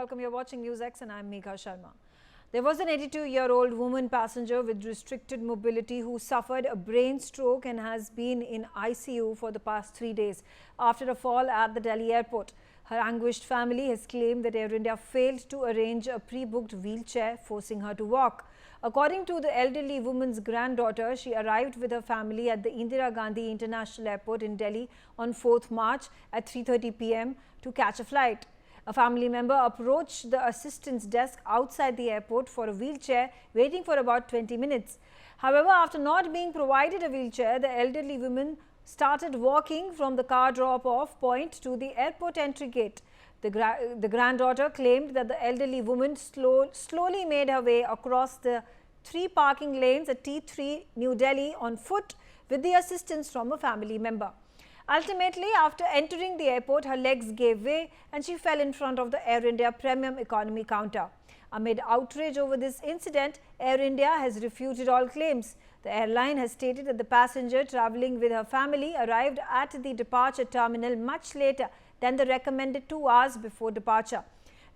welcome. You're watching NewsX and I'm Megha Sharma. There was an 82-year-old woman passenger with restricted mobility who suffered a brain stroke and has been in ICU for the past 3 days after a fall at the Delhi airport. Her anguished family has claimed that Air India failed to arrange a pre-booked wheelchair, forcing her to walk. According to the elderly woman's granddaughter, she arrived with her family at the Indira Gandhi International Airport in Delhi on 4th March at 3:30 p.m. to catch a flight. A family member approached the assistance desk outside the airport for a wheelchair, waiting for about 20 minutes. However, after not being provided a wheelchair, the elderly woman started walking from the car drop-off point to the airport entry gate. The granddaughter claimed that the elderly woman slowly made her way across the 3 parking lanes at T3 New Delhi on foot with the assistance from a family member. Ultimately, after entering the airport, her legs gave way and she fell in front of the Air India Premium Economy counter. Amid outrage over this incident, Air India has refuted all claims. The airline has stated that the passenger travelling with her family arrived at the departure terminal much later than the recommended 2 hours before departure.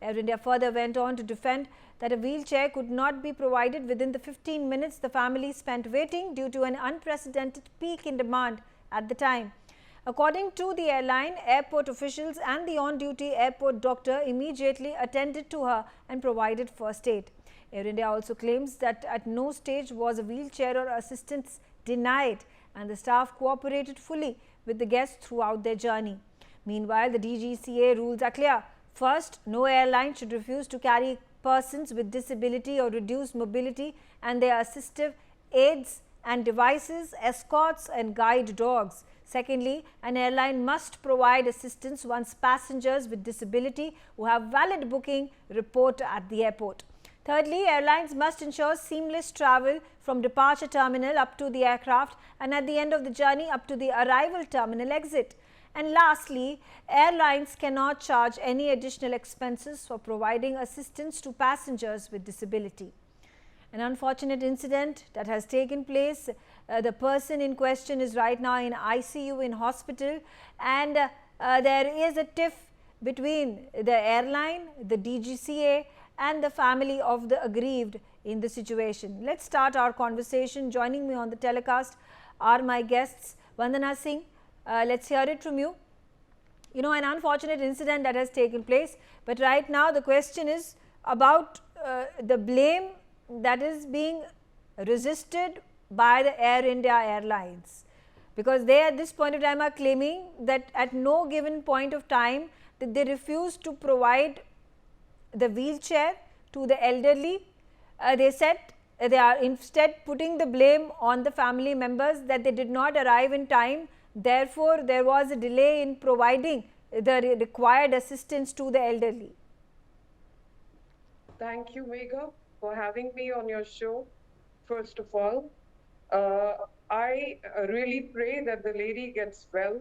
Air India further went on to defend that a wheelchair could not be provided within the 15 minutes the family spent waiting due to an unprecedented peak in demand at the time. According to the airline, airport officials and the on-duty airport doctor immediately attended to her and provided first aid. Air India also claims that at no stage was a wheelchair or assistance denied and the staff cooperated fully with the guests throughout their journey. Meanwhile, the DGCA rules are clear. First, no airline should refuse to carry persons with disability or reduced mobility and their assistive aids and devices, escorts and guide dogs. Secondly, an airline must provide assistance once passengers with disability who have valid booking report at the airport. Thirdly, airlines must ensure seamless travel from departure terminal up to the aircraft and at the end of the journey up to the arrival terminal exit. And lastly, airlines cannot charge any additional expenses for providing assistance to passengers with disability. An unfortunate incident that has taken place. The person in question is right now in ICU in hospital, and there is a tiff between the airline, the DGCA and the family of the aggrieved in the situation. Let's start our conversation. Joining me on the telecast are my guests. Vandana Singh, let's hear it from you. You know, an unfortunate incident that has taken place, but right now the question is about the blame that is being resisted by the Air India Airlines, because they at this point of time are claiming that at no given point of time that they refuse to provide the wheelchair to the elderly. They said they are instead putting the blame on the family members that they did not arrive in time. Therefore, there was a delay in providing the required assistance to the elderly. Thank you, Megha, for having me on your show. First of all, I really pray that the lady gets well.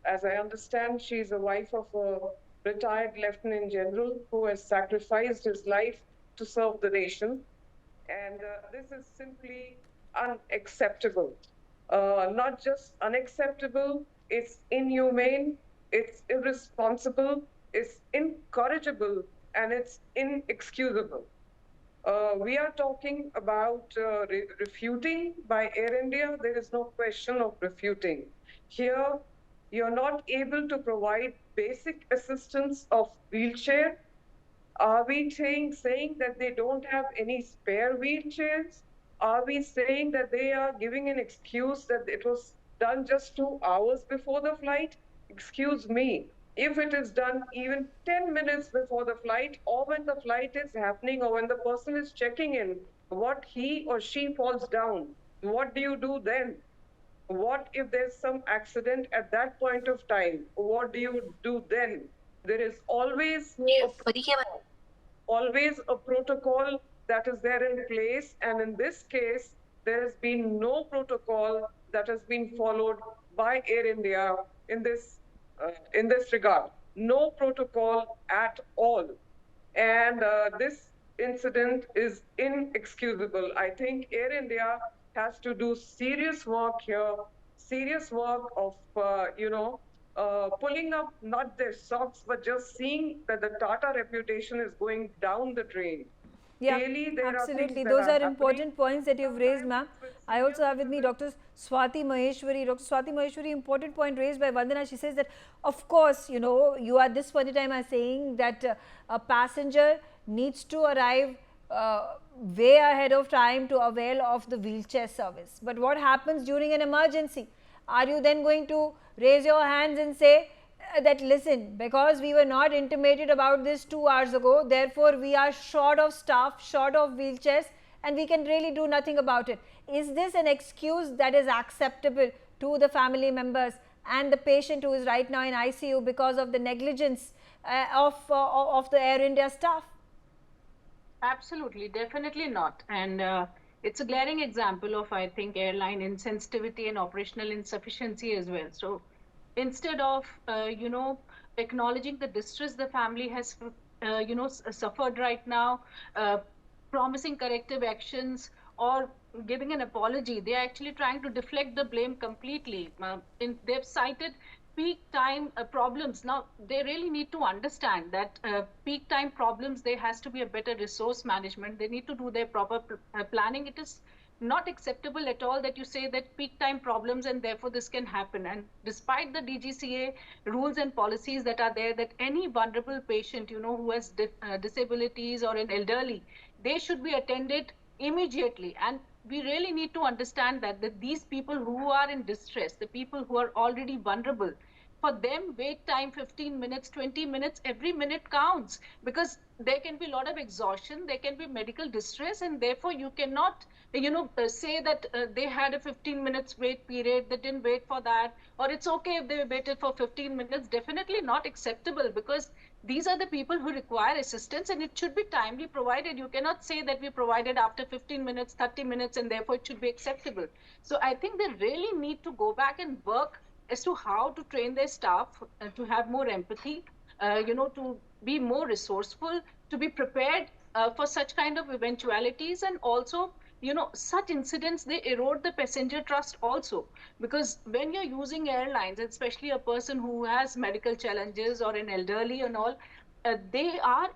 As I understand, she's a wife of a retired Lieutenant General who has sacrificed his life to serve the nation. And this is simply unacceptable. Not just unacceptable, it's inhumane, it's irresponsible, it's incorrigible, and it's inexcusable. We are talking about refuting by Air India. There is no question of refuting. Here, you're not able to provide basic assistance of wheelchair. Are we saying that they don't have any spare wheelchairs? Are we saying that they are giving an excuse that it was done just 2 hours before the flight? Excuse me. If it is done even 10 minutes before the flight, or when the flight is happening, or when the person is checking in, what he or she falls down, what do you do then? What if there's some accident at that point of time? What do you do then? There is always a protocol that is there in place, and in this case, there has been no protocol that has been followed by Air India in this regard. No protocol at all. And this incident is inexcusable. I think Air India has to do serious work here, serious work of, pulling up not their socks, but just seeing that the Tata reputation is going down the drain. Yeah, Daily, there are things absolutely. that Those are are happening. important points that you've raised, Sometimes ma'am. it's with I senior also have with me citizens. Dr. Swati Maheshwari. Dr. Swati Maheshwari, important point raised by Vandana. She says that, of course, you know, you at this point in time are saying that a passenger needs to arrive way ahead of time to avail of the wheelchair service. But what happens during an emergency? Are you then going to raise your hands and say, that listen, because we were not intimated about this 2 hours ago, therefore we are short of staff, short of wheelchairs, and we can really do nothing about it? Is this an excuse that is acceptable to the family members and the patient who is right now in ICU because of the negligence of the Air India staff? Absolutely, definitely not. And it's a glaring example of, I think, airline insensitivity and operational insufficiency as well. So instead of, acknowledging the distress the family has, suffered right now, uh, promising corrective actions, or giving an apology, they're actually trying to deflect the blame completely. They've cited peak time problems. Now they really need to understand that peak time problems, there has to be a better resource management. They need to do their proper planning. It is not acceptable at all that you say that peak time problems and therefore this can happen. And despite the DGCA rules and policies that are there, that any vulnerable patient, who has disabilities or an elderly, they should be attended immediately. And we really need to understand that these people who are in distress, the people who are already vulnerable, for them wait time 15 minutes, 20 minutes, every minute counts, because there can be a lot of exhaustion, there can be medical distress, and therefore you cannot say that they had a 15 minutes wait period, they didn't wait for that, or it's okay if they waited for 15 minutes. Definitely not acceptable, because these are the people who require assistance and it should be timely provided. You cannot say that we provided after 15 minutes, 30 minutes, and therefore it should be acceptable. So I think they really need to go back and work as to how to train their staff to have more empathy, to be more resourceful, to be prepared for such kind of eventualities. And also, such incidents, they erode the passenger trust also, because when you're using airlines, especially a person who has medical challenges or an elderly and all, they are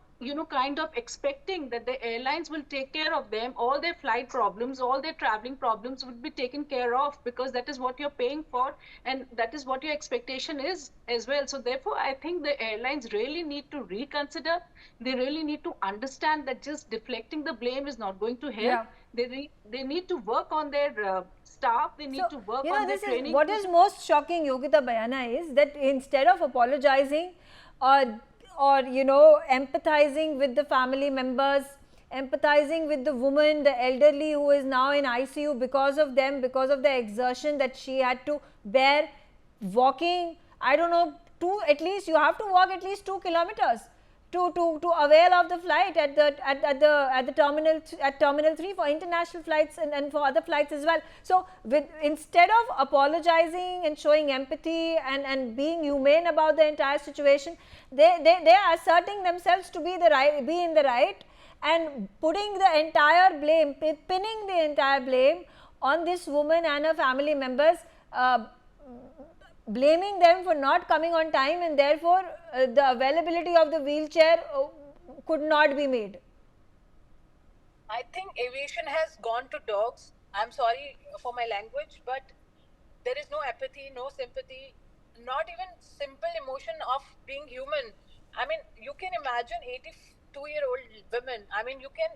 kind of expecting that the airlines will take care of them. All their flight problems, all their traveling problems would be taken care of, because that is what you're paying for, and that is what your expectation is as well. So therefore I think the airlines really need to reconsider. They really need to understand that just deflecting the blame is not going to help. Yeah. They need to work on their staff. They need So, to work you know, on their this is training. what is most shocking, Yogita Bayana, is that instead of apologizing or empathizing with the family members, empathizing with the woman, the elderly who is now in ICU because of them, because of the exertion that she had to bear, walking, I don't know, at least you have to walk at least 2 kilometers to avail of the flight at the terminal 3 for international flights and for other flights as well. So instead of apologizing and showing empathy and being humane about the entire situation, they are asserting themselves to be in the right, and putting the entire blame, pinning the entire blame on this woman and her family members, blaming them for not coming on time, and therefore the availability of the wheelchair could not be made. I think aviation has gone to dogs. I'm sorry for my language, but there is no empathy, no sympathy, not even simple emotion of being human. I mean, you can imagine 82-year-old women. I mean, you can,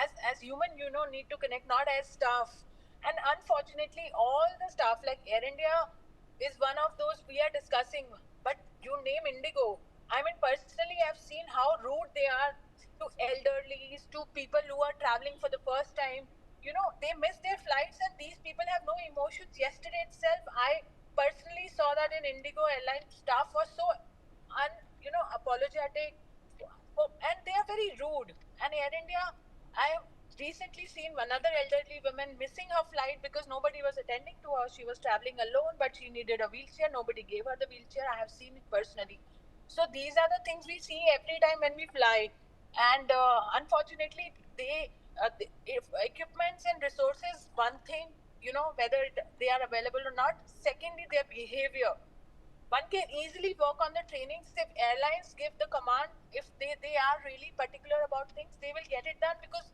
as human, need to connect, not as staff. And unfortunately, all the staff like Air India is one of those we are discussing. But you name Indigo. I mean, personally, I've seen how rude they are to elderlies, to people who are traveling for the first time. They miss their flights, and these people have no emotions. Yesterday itself, I personally saw that in Indigo airline staff was so apologetic, and they are very rude. And Air India, I have recently seen another elderly woman missing her flight because nobody was attending to her. She was traveling alone, but she needed a wheelchair. Nobody gave her the wheelchair. I have seen it personally. So these are the things we see every time when we fly. And unfortunately, if equipments and resources, one thing, whether they are available or not. Secondly, their behavior. one can easily work on the trainings. If airlines give the command, if they are really particular about things, they will get it done. Because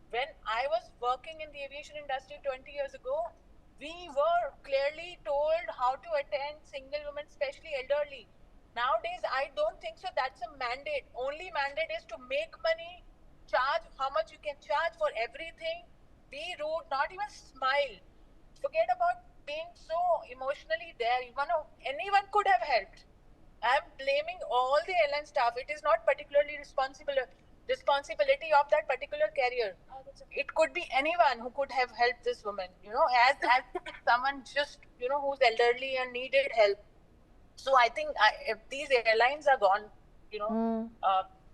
when I was working in the aviation industry 20 years ago, we were clearly told how to attend single women, especially elderly. Nowadays, I don't think so. That's a mandate. Only mandate is to make money, charge how much you can charge for everything, be rude, not even smile. Forget about being so emotionally there. Anyone could have helped. I'm blaming all the airline staff. It is not particularly responsibility of that particular carrier. It could be anyone who could have helped this woman. As someone just who's elderly and needed help. So I think if these airlines are gone,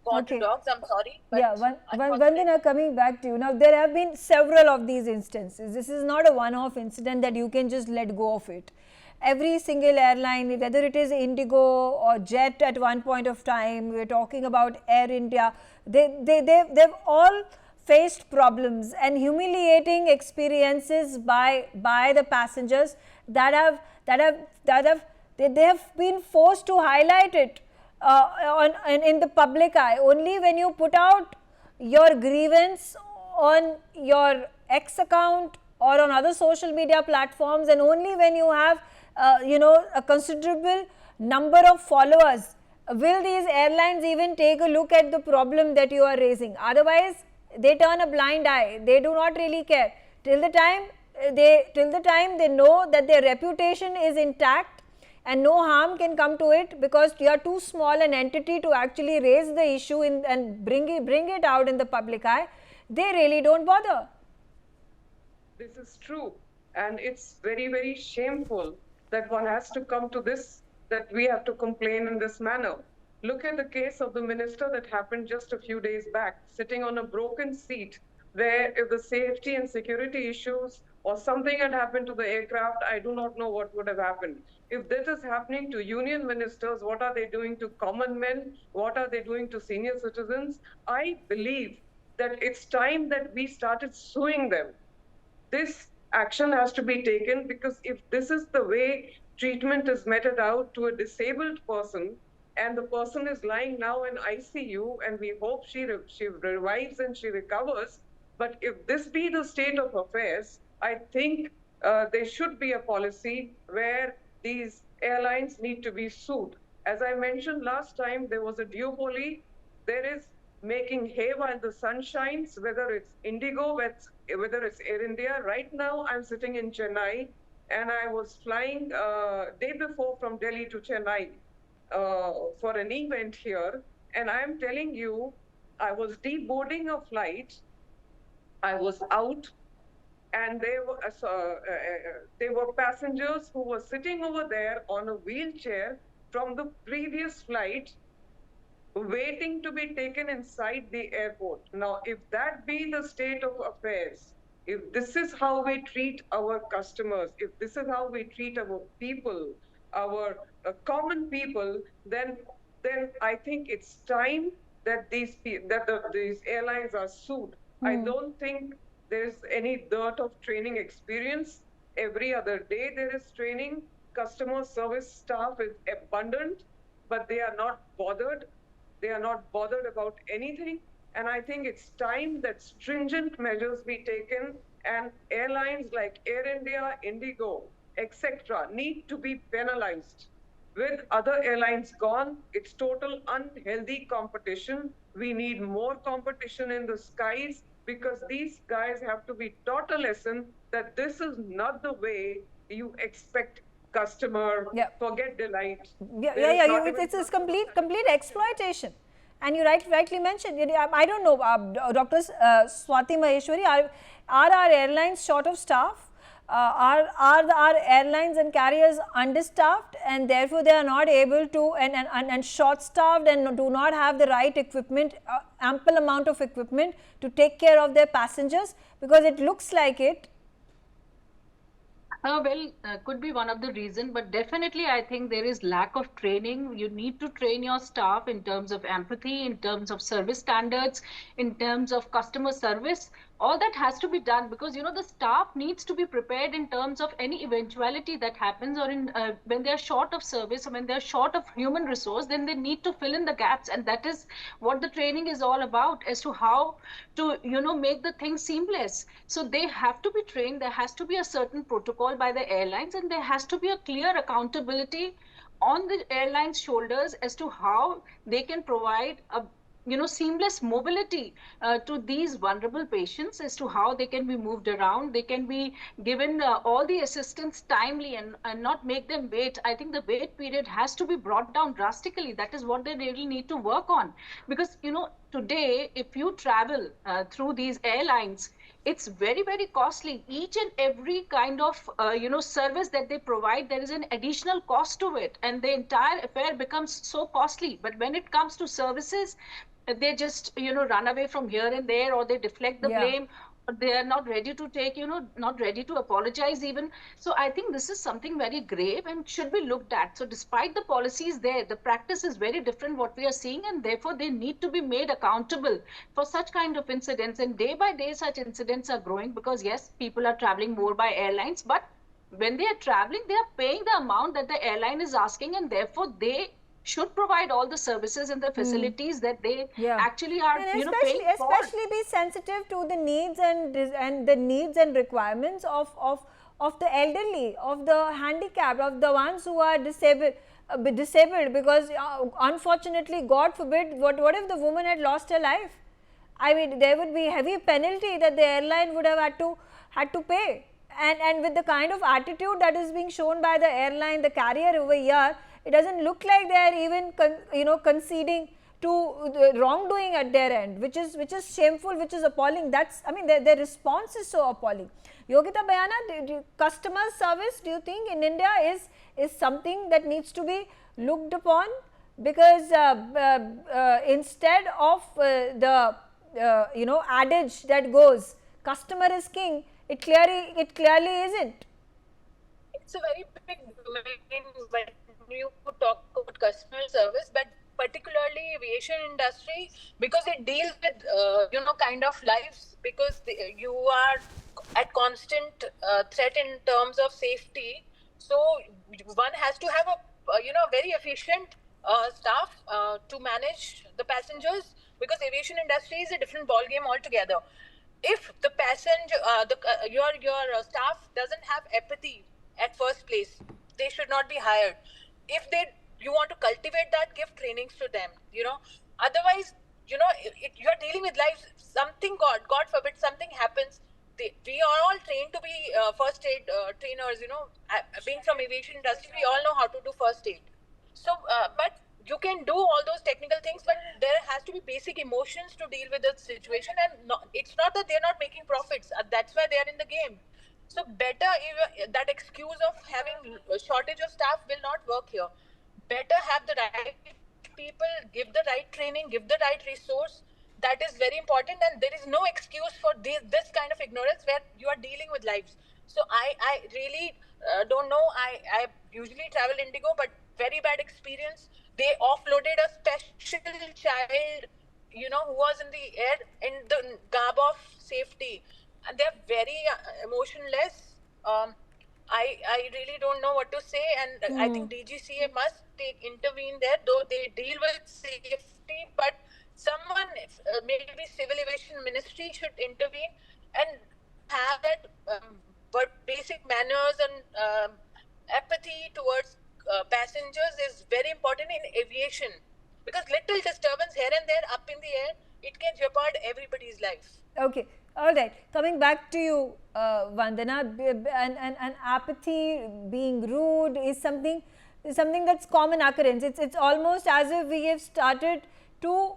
gone to Okay. dogs, I'm sorry. But Yeah, Vandana, coming back to you. Now, there have been several of these instances. This is not a one-off incident that you can just let go of it. Every single airline, whether it is Indigo or Jet at one point of time, we're talking about Air India, they've all faced problems and humiliating experiences by the passengers that they have been forced to highlight it in the public eye. Only when you put out your grievance on your X account or on other social media platforms, and only when you have a considerable number of followers, will these airlines even take a look at the problem that you are raising. Otherwise, they turn a blind eye. They do not really care till the time they know that their reputation is intact and no harm can come to it, because you are too small an entity to actually raise the issue and bring it out in the public eye. They really don't bother. This is true, and it's very, very shameful that one has to come to this, that we have to complain in this manner. Look at the case of the minister that happened just a few days back, sitting on a broken seat, where if the safety and security issues or something had happened to the aircraft, I do not know what would have happened. If this is happening to union ministers, what are they doing to common men? What are they doing to senior citizens? I believe that it's time that we started suing them. This action has to be taken, because if this is the way treatment is meted out to a disabled person, and the person is lying now in ICU, and we hope she revives and she recovers, but if this be the state of affairs, I think there should be a policy where these airlines need to be sued. As I mentioned last time, there was a duopoly. There is making hay while the sun shines, whether it's Indigo, whether it's Air India. Right now, I'm sitting in Chennai, and I was flying day before from Delhi to Chennai for an event here. And I'm telling you, I was deboarding a flight. I was out, and there were passengers who were sitting over there on a wheelchair from the previous flight, waiting to be taken inside the airport. Now, if that be the state of affairs, if this is how we treat our customers, if this is how we treat our people, our common people, then I think it's time that these airlines are sued. I don't think there's any dearth of training experience. Every other day there is training. Customer service staff is abundant, but they are not bothered. They are not bothered about anything. And I think it's time that stringent measures be taken, and airlines like Air India, Indigo, etc. need to be penalized. With other airlines gone, it's total unhealthy competition. We need more competition in the skies, because these guys have to be taught a lesson that this is not the way you expect customer, forget delight. It's complete exploitation. And you rightly mentioned, I don't know, Dr. Swati Maheshwari, are our airlines short of staff? Are our airlines and carriers understaffed, and therefore they are not able to, and short staffed, and do not have the right equipment, ample amount of equipment to take care of their passengers? Because it looks like it. Could be one of the reasons, but definitely I think there is lack of training. You need to train your staff in terms of empathy, in terms of service standards, in terms of customer service. all that has to be done, because the staff needs to be prepared in terms of any eventuality that happens, or in when they are short of service, or when they are short of human resource, then they need to fill in the gaps. And that is what the training is all about, as to how to make the thing seamless. So they have to be trained, there has to be a certain protocol by the airlines, and there has to be a clear accountability on the airlines shoulders as to how they can provide a seamless mobility to these vulnerable patients, as to how they can be moved around, they can be given all the assistance timely, and not make them wait. I think the wait period has to be brought down drastically. That is what they really need to work on, because today if you travel through these airlines, it's very, very costly. Each and every kind of service that they provide, there is an additional cost to it, and the entire affair becomes so costly. But when it comes to services, they just run away from here and there, or they deflect the blame, or they are not ready to take, not ready to apologize even. So I think this is something very grave and should be looked at. So despite the policies there, the practice is very different what we are seeing, and therefore they need to be made accountable for such kind of incidents. And day by day such incidents are growing, because yes, people are traveling more by airlines, but when they are traveling, they are paying the amount that the airline is asking, and therefore they should provide all the services and the facilities that they actually are and paying for. especially be sensitive to the needs and the needs and requirements of the elderly, of the handicapped, of the ones who are disabled, because unfortunately, God forbid, what if the woman had lost her life? I mean, there would be heavy penalty that the airline would have had to pay, and with the kind of attitude that is being shown by the airline, the carrier over here, it doesn't look like they are even conceding to the wrongdoing at their end, which is shameful, which is appalling. That's, I mean, their response is so appalling. Yogita Bayana, customer service, do you think in India is something that needs to be looked upon? Because instead of the adage that goes customer is king, it clearly isn't. It's a very big domain when you talk about customer service, but particularly aviation industry, because it deals with kind of lives, because you are at constant threat in terms of safety. So one has to have a very efficient staff to manage the passengers, because aviation industry is a different ball game altogether. If the passenger, your staff doesn't have empathy at first place, they should not be hired. If you want to cultivate that, give trainings to them. Otherwise, you're dealing with lives. Something, God forbid, something happens. We are all trained to be first aid trainers. Being from aviation industry, we all know how to do first aid. So, but you can do all those technical things, but there has to be basic emotions to deal with the situation, and it's not that they're not making profits. That's why they are in the game. So better, that excuse of having a shortage of staff will not work here. Better have the right people, give the right training, give the right resource. That is very important, and there is no excuse for this kind of ignorance where you are dealing with lives. So I really don't know. I usually travel Indigo, but very bad experience. They offloaded a special child, who was in the air in the garb of safety. And they're very emotionless. I really don't know what to say, and I think DGCA must intervene there, though they deal with safety, but someone, maybe Civil Aviation Ministry should intervene and have that basic manners and empathy towards passengers is very important in aviation, because little disturbance here and there up in the air, it can jeopardize everybody's life. Okay. All right, coming back to you, Vandana, and apathy, being rude is something that's common occurrence. It's almost as if we have started to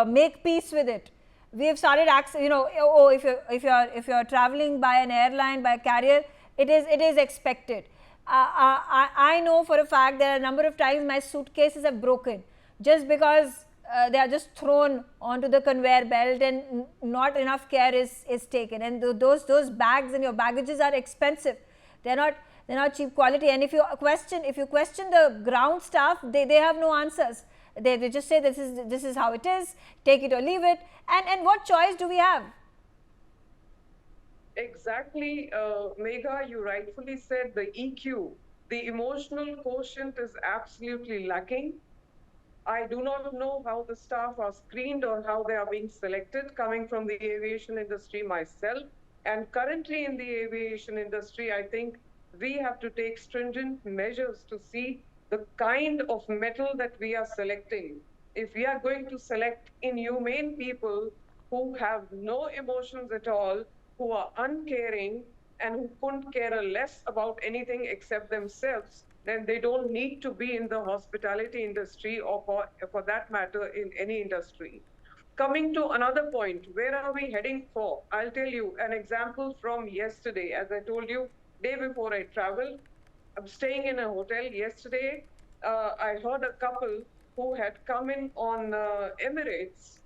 make peace with it. We have started if you're traveling by an airline, by a carrier, it is expected. I know for a fact there are a number of times my suitcases have broken just because they are just thrown onto the conveyor belt and not enough care is taken, and those bags and your baggages are expensive. They're not cheap quality, and if you question the ground staff, they have no answers. They just say this is how it is, take it or leave it, and what choice do we have? Exactly, Megha, you rightfully said the EQ, the emotional quotient is absolutely lacking. I do not know how the staff are screened or how they are being selected, coming from the aviation industry myself. And currently in the aviation industry, I think we have to take stringent measures to see the kind of metal that we are selecting. If we are going to select inhumane people who have no emotions at all, who are uncaring, and who couldn't care less about anything except themselves, then they don't need to be in the hospitality industry or for that matter in any industry. Coming to another point, where are we heading for? I'll tell you an example from yesterday. As I told you, day before I traveled, I'm staying in a hotel yesterday. I heard a couple who had come in on Emirates,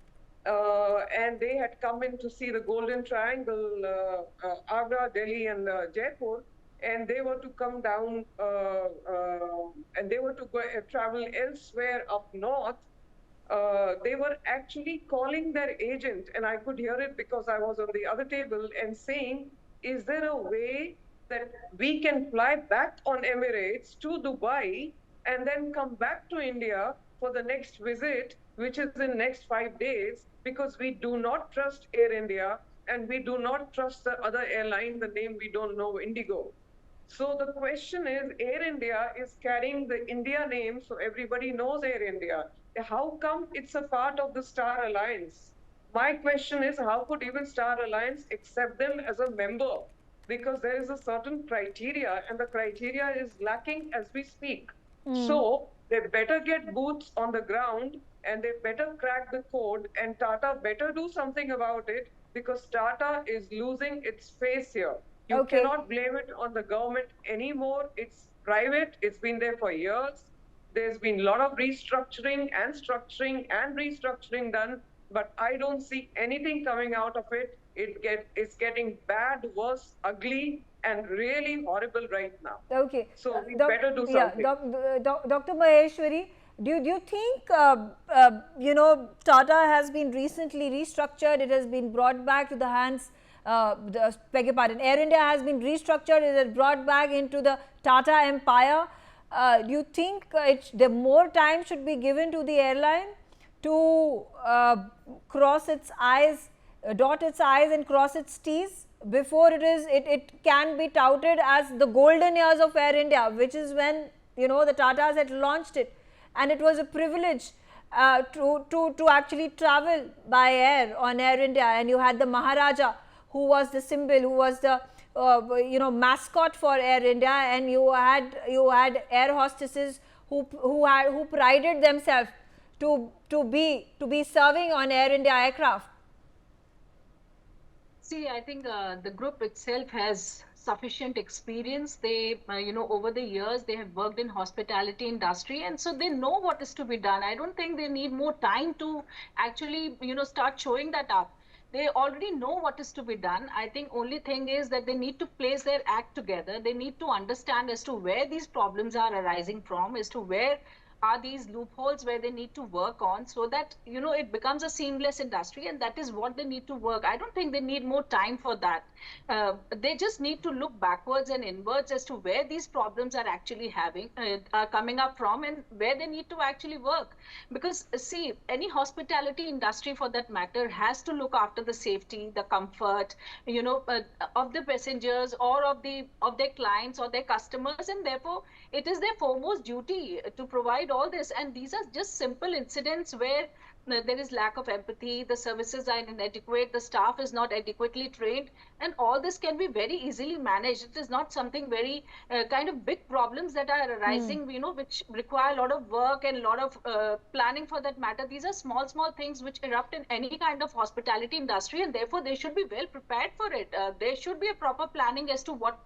and they had come in to see the Golden Triangle, Agra, Delhi, and Jaipur, and they were to come down and they were to go, travel elsewhere up north. They were actually calling their agent, and I could hear it because I was on the other table, and saying, is there a way that we can fly back on Emirates to Dubai and then come back to India for the next visit, which is in next 5 days, because we do not trust Air India and we do not trust the other airline, the name we don't know, Indigo. So the question is, Air India is carrying the India name, so everybody knows Air India. How come it's a part of the Star Alliance? My question is, how could even Star Alliance accept them as a member? Because there is a certain criteria, and the criteria is lacking as we speak. So they better get boots on the ground, and they better crack the code, and Tata better do something about it, because Tata is losing its face here. You Okay. cannot blame it on the government anymore. It's private. It's been there for years. There's been a lot of restructuring and structuring and restructuring done, but I don't see anything coming out of it. It's getting bad, worse, ugly, and really horrible right now. Okay. So we Doc- better do yeah, something. Dr. Maheshwari, do you think, Tata has been recently restructured, it has been brought back to the hands, beg your pardon, Air India has been restructured, it is brought back into the Tata empire. Do you think the more time should be given to the airline to cross its I's, dot its I's and cross its T's before it can be touted as the golden years of Air India, which is when the Tatas had launched it, and it was a privilege to actually travel by air on Air India, and you had the Maharaja, who was the symbol, who was the mascot for Air India, and you had air hostesses who prided themselves to be serving on Air India aircraft. See, I think the group itself has sufficient experience. They, over the years, they have worked in hospitality industry, and so they know what is to be done. I don't think they need more time to actually, start showing that up. They already know what is to be done. I think only thing is that they need to place their act together. They need to understand as to where these problems are arising from, as to where are these loopholes where they need to work on, so that it becomes a seamless industry, and that is what they need to work. I don't think they need more time for that. They just need to look backwards and inwards as to where these problems are actually are coming up from, and where they need to actually work. Because see, any hospitality industry for that matter has to look after the safety, the comfort, of the passengers or of their clients or their customers, and therefore it is their foremost duty to provide all this. And these are just simple incidents where there is lack of empathy, the services are inadequate, the staff is not adequately trained, and all this can be very easily managed. It is not something very kind of big problems that are arising, which require a lot of work and a lot of planning for that matter. These are small things which erupt in any kind of hospitality industry, and therefore they should be well prepared for it. There should be a proper planning as to what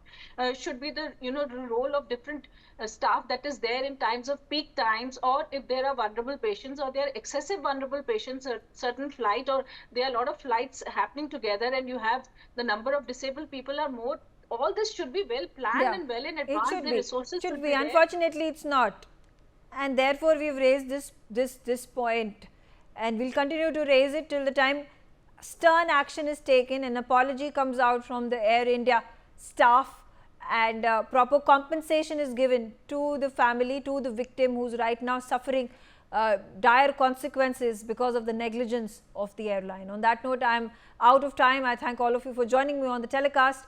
should be the the role of different staff that is there in times of peak times, or if there are vulnerable patients or there are excessive vulnerable patients at certain flight, or there are a lot of flights happening together, and you have the number of disabled people are more. All this should be well planned and well in advance. It should the be. resources Should be. there. Unfortunately, it's not. and therefore we've raised this point, and we'll continue to raise it till the time stern action is taken, an apology comes out from the Air India staff, and proper compensation is given to the family, to the victim who's right now suffering dire consequences because of the negligence of the airline. On that note, I am out of time. I thank all of you for joining me on the telecast.